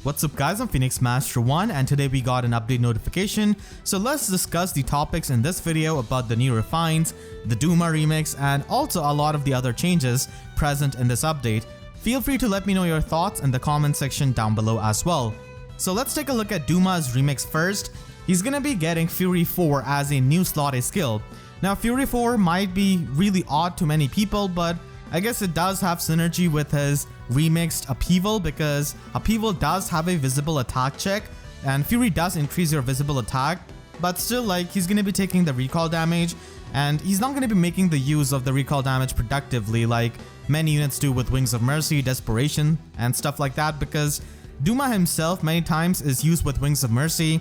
What's up guys, I'm Phoenix Master 1 and today we got an update notification. So let's discuss the topics in this video about the new refines, the Duma remix, and also a lot of the other changes present in this update. Feel free to let me know your thoughts in the comment section down below as well. So let's take a look at Duma's remix first. He's gonna be getting Fury 4 as a new slot A skill. Now Fury 4 might be really odd to many people, but I guess it does have synergy with his remixed Upheaval because Upheaval does have a visible attack check and Fury does increase your visible attack, but still like he's gonna be taking the recall damage and he's not gonna be making the use of the recall damage productively like many units do with Wings of Mercy, Desperation and stuff like that, because Duma himself many times is used with Wings of Mercy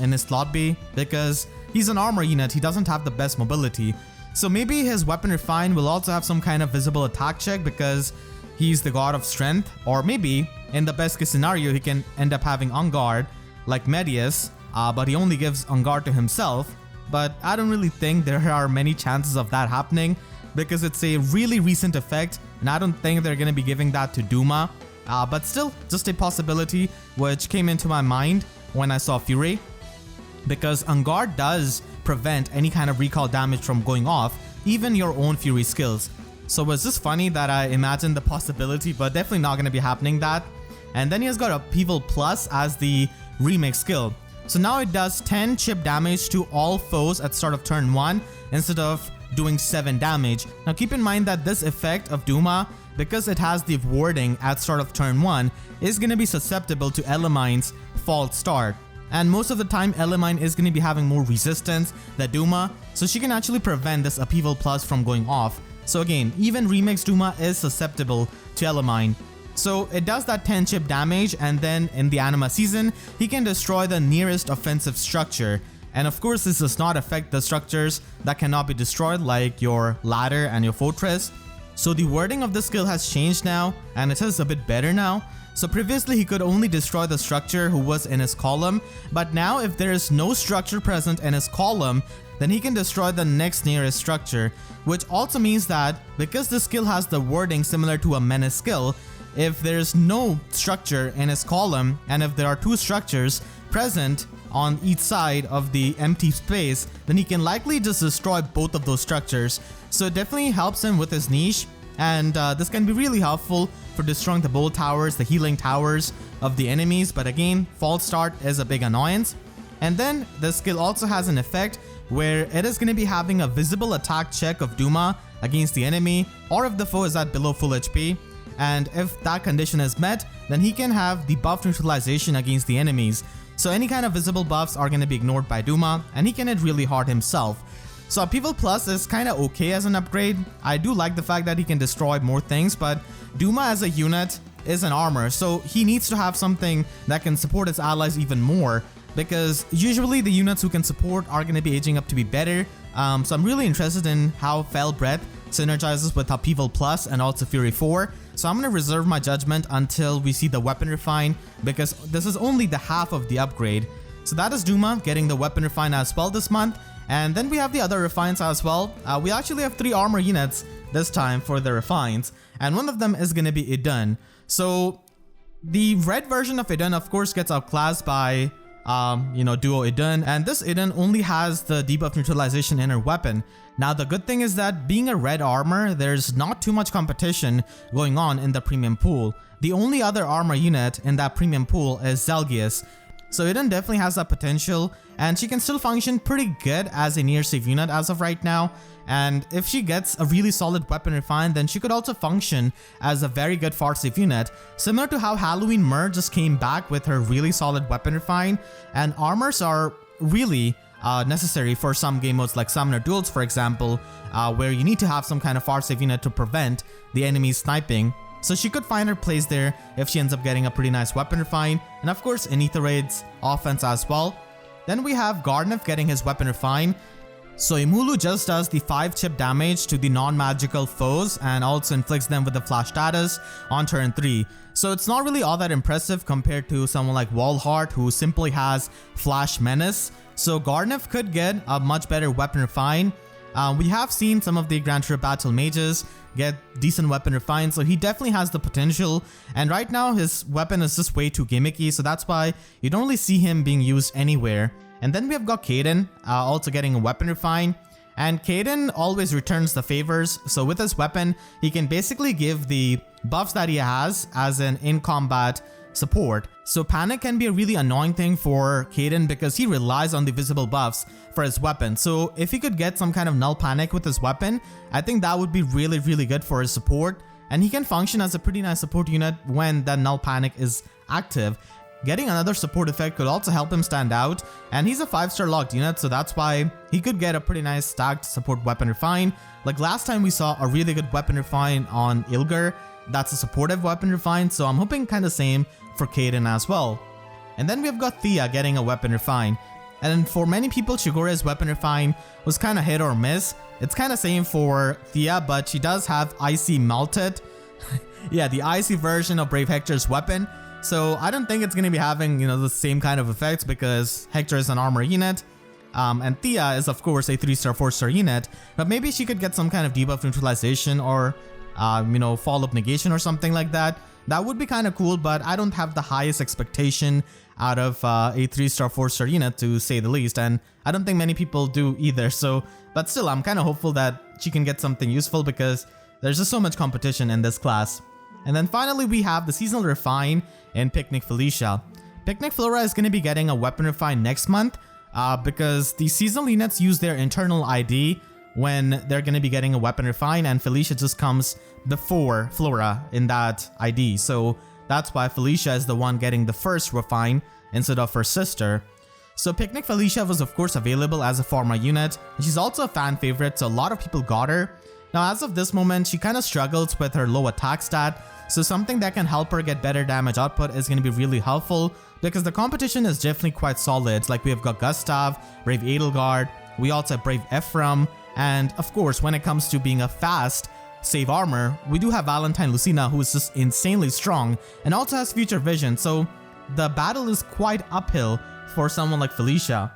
in his slot B because he's an armor unit, he doesn't have the best mobility. So maybe his weapon refine will also have some kind of visible attack check because he's the god of strength, or maybe in the best case scenario he can end up having on guard like Medius, but he only gives on guard to himself. But I don't really think there are many chances of that happening because it's a really recent effect and I don't think they're gonna be giving that to Duma, but still just a possibility which came into my mind when I saw Fury, because on guard does prevent any kind of recall damage from going off, even your own Fury skills. So it's just funny that I imagined the possibility, but definitely not going to be happening that. And then he has got Upheaval Plus as the remix skill. So now it does 10 chip damage to all foes at start of turn 1 instead of doing 7 damage. Now keep in mind that this effect of Duma, because it has the warding at start of turn 1, is going to be susceptible to Elamine's false start. And most of the time Elamine is going to be having more resistance than Duma, so she can actually prevent this Upheaval Plus from going off. So again, even remix Duma is susceptible to Elamine. So it does that 10 chip damage, and then in the Anima season, he can destroy the nearest offensive structure. And of course this does not affect the structures that cannot be destroyed like your ladder and your fortress. So the wording of the skill has changed now, and it is a bit better now. So previously he could only destroy the structure who was in his column, but now if there is no structure present in his column, then he can destroy the next nearest structure, which also means that because the skill has the wording similar to a menace skill, if there is no structure in his column and if there are 2 structures present on each side of the empty space, then he can likely just destroy both of those structures. So it definitely helps him with his niche, and this can be really helpful for destroying the bolt towers, the healing towers of the enemies, but again, false start is a big annoyance. And then the skill also has an effect where it is going to be having a visible attack check of Duma against the enemy, or if the foe is at below full HP, and if that condition is met, then he can have the buff neutralization against the enemies. So any kind of visible buffs are going to be ignored by Duma, and he can hit really hard himself. So Upheaval Plus is kind of okay as an upgrade. I do like the fact that he can destroy more things, but Duma as a unit is an armor, so he needs to have something that can support his allies even more, because usually the units who can support are going to be aging up to be better. So I'm really interested in how Fell Breath synergizes with Upheaval Plus and also Fury 4. So I'm going to reserve my judgment until we see the weapon refine, because this is only the half of the upgrade. So that is Duma getting the weapon refine as well this month. And then we have the other refines as well. We actually have 3 armor units this time for the refines, and one of them is going to be Idunn. So the red version of Idunn of course gets outclassed by Duo Idunn, and this Idunn only has the debuff neutralization in her weapon. Now the good thing is that being a red armor, there's not too much competition going on in the premium pool. The only other armor unit in that premium pool is Zelgius. So Idunn definitely has that potential, and she can still function pretty good as a near safe unit as of right now. And if she gets a really solid weapon refine, then she could also function as a very good far safe unit, similar to how Halloween Mer just came back with her really solid weapon refine. And armors are really necessary for some game modes like Summoner Duels, for example, where you need to have some kind of far safe unit to prevent the enemy's sniping. So she could find her place there if she ends up getting a pretty nice weapon refine, and of course in AETHER's offense as well. Then we have Gharnef getting his weapon refine. So Imulu just does the 5 chip damage to the non-magical foes and also inflicts them with the flash status on turn 3. So it's not really all that impressive compared to someone like Walhart who simply has flash menace. So Gharnef could get a much better weapon refine. We have seen some of the Grand Tour Battle mages get decent weapon refines, so he definitely has the potential. And right now his weapon is just way too gimmicky, so that's why you don't really see him being used anywhere. And then we have got Kaden, also getting a weapon refine. And Kaden always returns the favors, so with his weapon, he can basically give the buffs that he has as an in-combat support. So panic can be a really annoying thing for Kaden because he relies on the visible buffs for his weapon. So if he could get some kind of null panic with his weapon, I think that would be really good for his support. And he can function as a pretty nice support unit when that null panic is active. Getting another support effect could also help him stand out, and he's a 5-star locked unit, so that's why he could get a pretty nice stacked support weapon refine. Like last time we saw a really good weapon refine on Ilger, that's a supportive weapon refine, so I'm hoping kind of same for Kaden as well. And then we've got Thea getting a weapon refine. And for many people, Chigore's weapon refine was kind of hit or miss. It's kind of same for Thea, but she does have Icy Melted. Yeah, the icy version of Brave Hector's weapon. So I don't think it's going to be having, the same kind of effects because Hector is an armor unit. And Thea is of course a 3-star, 4-star unit, but maybe she could get some kind of debuff neutralization or, fall-up negation or something like that. That would be kind of cool, but I don't have the highest expectation out of a 3-star, 4-star unit to say the least, and I don't think many people do either. So, but still, I'm kind of hopeful that she can get something useful because there's just so much competition in this class. And then finally, we have the seasonal refine in Picnic Felicia. Picnic Flora is going to be getting a weapon refine next month because the seasonal units use their internal ID when they're going to be getting a weapon refine, and Felicia just comes before Flora in that ID. So that's why Felicia is the one getting the first refine instead of her sister. So Picnic Felicia was of course available as a pharma unit. She's also a fan favorite, so a lot of people got her. Now as of this moment, she kind of struggles with her low attack stat, so something that can help her get better damage output is going to be really helpful because the competition is definitely quite solid. Like we have got Gustav, Brave Edelgard, we also have Brave Ephraim, and of course when it comes to being a fast save armor, we do have Valentine Lucina, who is just insanely strong and also has future vision, so the battle is quite uphill for someone like Felicia.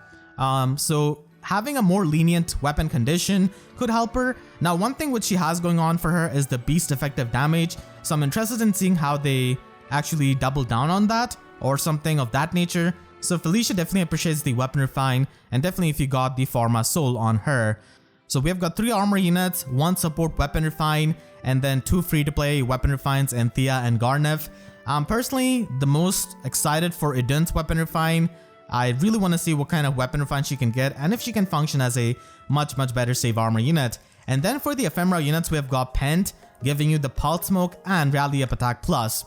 So having a more lenient weapon condition could help her. Now one thing which she has going on for her is the beast effective damage, so I'm interested in seeing how they actually double down on that or something of that nature. So Felicia definitely appreciates the weapon refine, and definitely if you got the Pharma Soul on her. So we have got 3 armor units, 1 support weapon refine, and then 2 free-to-play weapon refines in Thea and Gharnef. I'm personally the most excited for Idunn's weapon refine. I really want to see what kind of weapon refine she can get and if she can function as a much better save armor unit. And then for the ephemera units, we have got Pent, giving you the Pulse Smoke and Rally Up Attack Plus.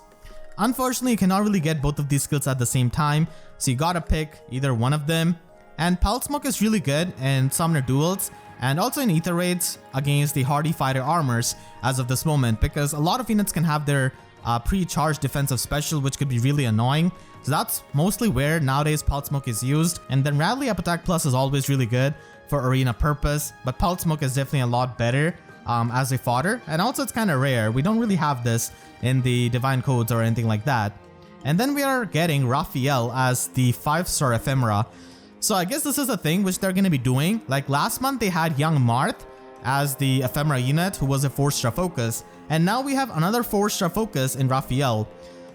Unfortunately, you cannot really get both of these skills at the same time, so you gotta pick either one of them. And Pulse Smoke is really good in Summoner Duels and also in Aether raids against the hardy fighter armors as of this moment, because a lot of units can have their pre-charged defensive special, which could be really annoying. So that's mostly where nowadays Pulse Smoke is used. And then Rally Up Attack Plus is always really good for arena purpose, but Pulse Smoke is definitely a lot better as a fodder, and also it's kind of rare. We don't really have this in the Divine Codes or anything like that. And then we are getting Raphael as the 5-star ephemera. So I guess this is a thing which they're going to be doing. Like last month they had Young Marth as the ephemera unit, who was a 4-star focus, and now we have another 4-star focus in Raphael.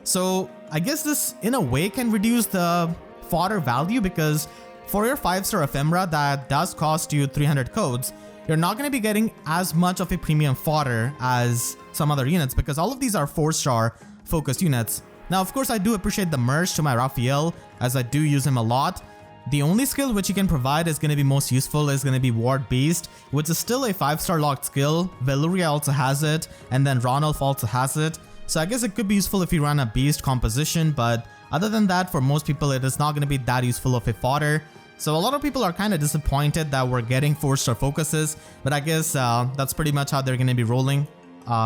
So I guess this in a way can reduce the fodder value, because for your 5-star ephemera that does cost you 300 codes, you're not going to be getting as much of a premium fodder as some other units, because all of these are 4-star focused units. Now of course I do appreciate the merge to my Raphael, as I do use him a lot. The only skill which you can provide is going to be most useful is going to be Ward Beast, which is still a 5-star locked skill. Veluria also has it, and then Ronulf also has it. So I guess it could be useful if you run a Beast composition, but other than that, for most people it is not going to be that useful of a fodder. So a lot of people are kind of disappointed that we're getting 4-star focuses, but I guess that's pretty much how they're going to be rolling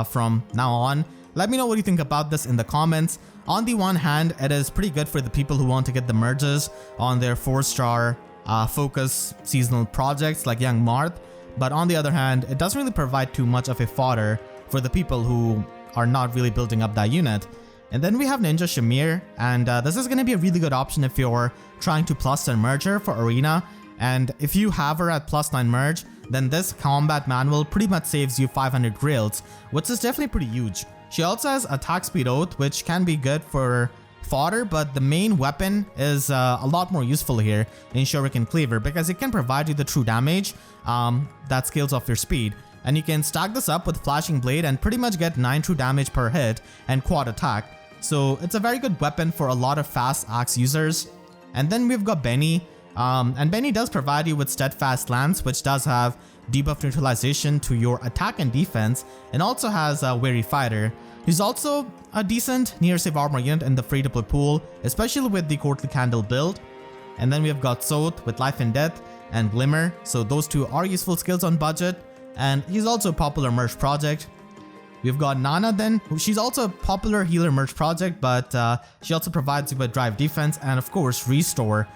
from now on. Let me know what you think about this in the comments. On the one hand, it is pretty good for the people who want to get the merges on their 4-star focus seasonal projects like Young Marth, but on the other hand, it doesn't really provide too much of a fodder for the people who are not really building up that unit. And then we have Ninja Shamir, and this is going to be a really good option if you're trying to +10 merge her for Arena. And if you have her at +9 merge, then this combat manual pretty much saves you 500 grails, which is definitely pretty huge. She also has attack speed oath, which can be good for fodder, but the main weapon is a lot more useful here in Shuriken Cleaver because it can provide you the true damage that scales off your speed. And you can stack this up with Flashing Blade and pretty much get 9 true damage per hit and quad attack. So it's a very good weapon for a lot of fast axe users. And then we've got Benny. And Benny does provide you with Steadfast Lance, which does have debuff neutralization to your attack and defense, and also has a Weary Fighter. He's also a decent near save armor unit in the free to play pool, especially with the Courtly Candle build. And then we have got Soth with Life and Death and Glimmer, so those two are useful skills on budget, and he's also a popular merge project. We've got Nana then, she's also a popular healer merge project, but she also provides you with drive defense and of course restore,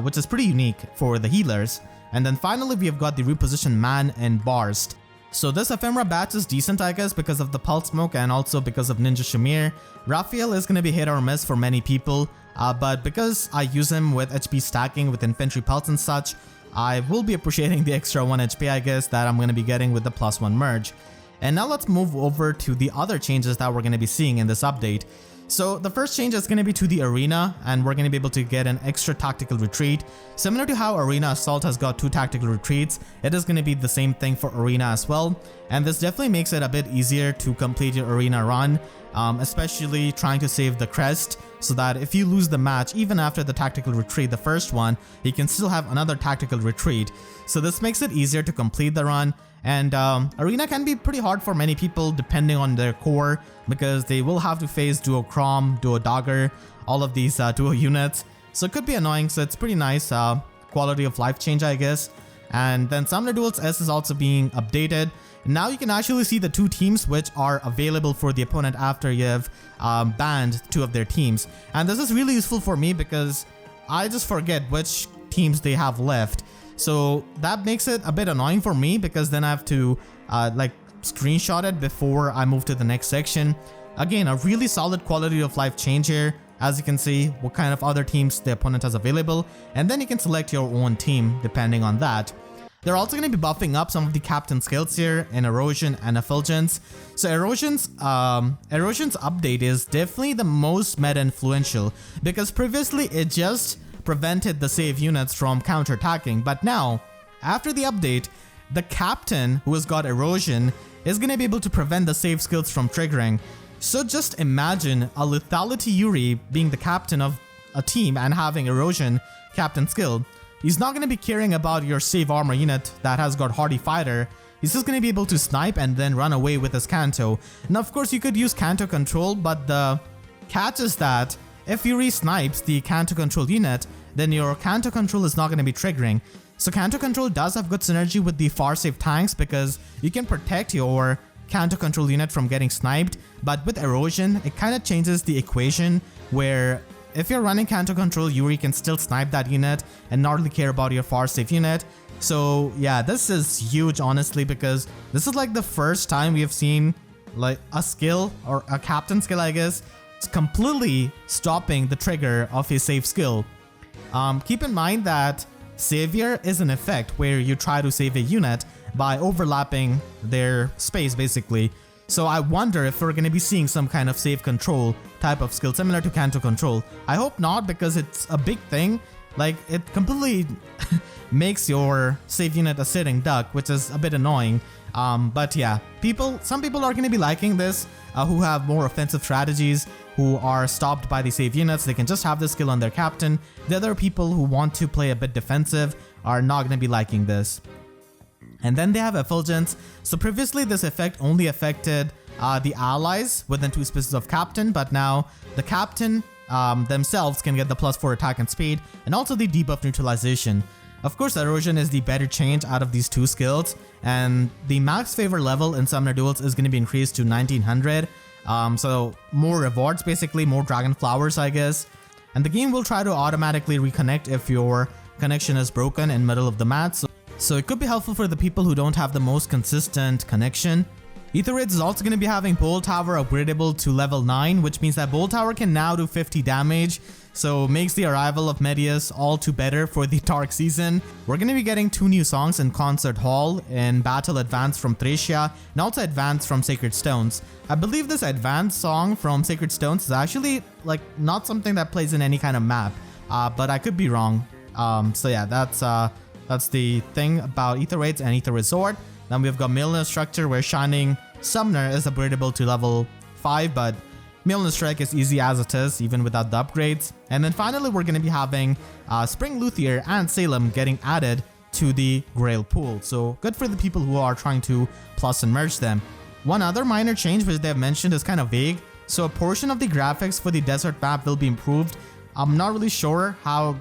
which is pretty unique for the healers. And then finally we have got the repositioned Man and Barst. So this Ephemera batch is decent, I guess, because of the Pulse Smoke and also because of Ninja Shamir. Raphael is going to be hit or miss for many people, but because I use him with HP stacking with Infantry Pulse and such, I will be appreciating the extra 1 HP, I guess, that I'm going to be getting with the +1 merge. And now let's move over to the other changes that we're going to be seeing in this update. So the first change is going to be to the arena, and we're going to be able to get an extra tactical retreat. Similar to how Arena Assault has got 2 tactical retreats, it is going to be the same thing for Arena as well. And this definitely makes it a bit easier to complete your arena run, especially trying to save the crest, so that if you lose the match, even after the tactical retreat, the first one, you can still have another tactical retreat. So this makes it easier to complete the run. And Arena can be pretty hard for many people depending on their core, because they will have to face Duo Crom, Duo Dagger, all of these duo units. So it could be annoying, so it's pretty nice quality of life change, I guess. And then Summoner Duels S is also being updated. Now you can actually see the 2 teams which are available for the opponent after you've banned 2 of their teams. And this is really useful for me because I just forget which teams they have left. So that makes it a bit annoying for me because then I have to like screenshot it before I move to the next section. Again, a really solid quality of life change here. As you can see, what kind of other teams the opponent has available, and then you can select your own team depending on that. They're also going to be buffing up some of the captain skills here in Erosion and Effulgence. So Erosion's update is definitely the most meta influential because previously it just prevented the save units from counterattacking, but now after the update, the captain who has got Erosion is going to be able to prevent the save skills from triggering. So just imagine a Lethality Yuri being the captain of a team and having Erosion captain skill. He's not going to be caring about your save armor unit that has got Hardy Fighter. He's just going to be able to snipe and then run away with his Canto. Now of course you could use Canto control, but the catch is that if Yuri snipes the Canto control unit, then your Canto control is not going to be triggering. So Canto control does have good synergy with the far save tanks because you can protect your Canto control unit from getting sniped, but with Erosion, it kind of changes the equation where if you're running Canto control, Yuri can still snipe that unit and not really care about your far save unit. So yeah, this is huge honestly because this is like the first time we have seen like a skill or a captain skill, I guess, it's completely stopping the trigger of his save skill. Keep in mind that Savior is an effect where you try to save a unit by overlapping their space basically. So I wonder if we're going to be seeing some kind of save control type of skill similar to Canto control. I hope not because it's a big thing. Like it completely makes your save unit a sitting duck, which is a bit annoying. But yeah, some people are going to be liking this who have more offensive strategies, who are stopped by the save units. They can just have this skill on their captain. The other people who want to play a bit defensive are not going to be liking this. And then they have Effulgence. So previously this effect only affected the allies within 2 spaces of captain, but now the captain themselves can get the +4 attack and speed, and also the debuff neutralization. Of course, Erosion is the better change out of these 2 skills, and the max favor level in Summoner Duels is going to be increased to 1900. So more rewards basically, more dragon flowers I guess. And the game will try to automatically reconnect if your connection is broken in middle of the match. So it could be helpful for the people who don't have the most consistent connection. Aetherits is also going to be having Bolt Tower upgradable to level 9, which means that Bolt Tower can now do 50 damage. so makes the arrival of Medius all too better for the dark season. We're going to be getting 2 new songs in Concert Hall, in Battle Advance from Thracia and also Advance from Sacred Stones. I believe this Advance song from Sacred Stones is actually like not something that plays in any kind of map, but I could be wrong. So yeah, that's the thing about Aether Raids and Aether Resort. Then we've got Milner Structure, where Shining Summoner is upgradable to level 5, but Milner Strike is easy as it is, even without the upgrades. And then finally, we're going to be having Spring Luthier and Salem getting added to the Grail pool. So good for the people who are trying to plus and merge them. One other minor change which they've mentioned is kind of vague. So a portion of the graphics for the desert map will be improved. I'm not really sure how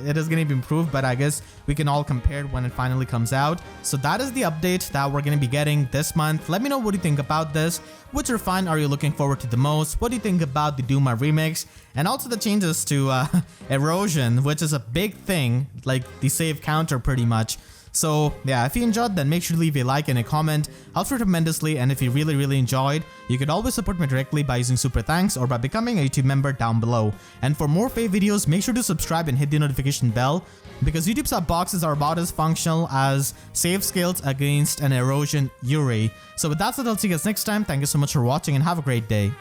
it is going to be improved, but I guess we can all compare it when it finally comes out. So that is the update that we're going to be getting this month. Let me know what you think about this. Which refine are you looking forward to the most? What do you think about the Duma remix? And also the changes to Erosion, which is a big thing, like the save counter pretty much. So yeah, if you enjoyed, then make sure to leave a like and a comment. Helps me tremendously, and if you really enjoyed, you could always support me directly by using super thanks or by becoming a YouTube member down below. And for more FEH videos, make sure to subscribe and hit the notification bell, because YouTube sub boxes are about as functional as save skills against an Erosion Yuri. So with that said, I'll see you guys next time. Thank you so much for watching and have a great day.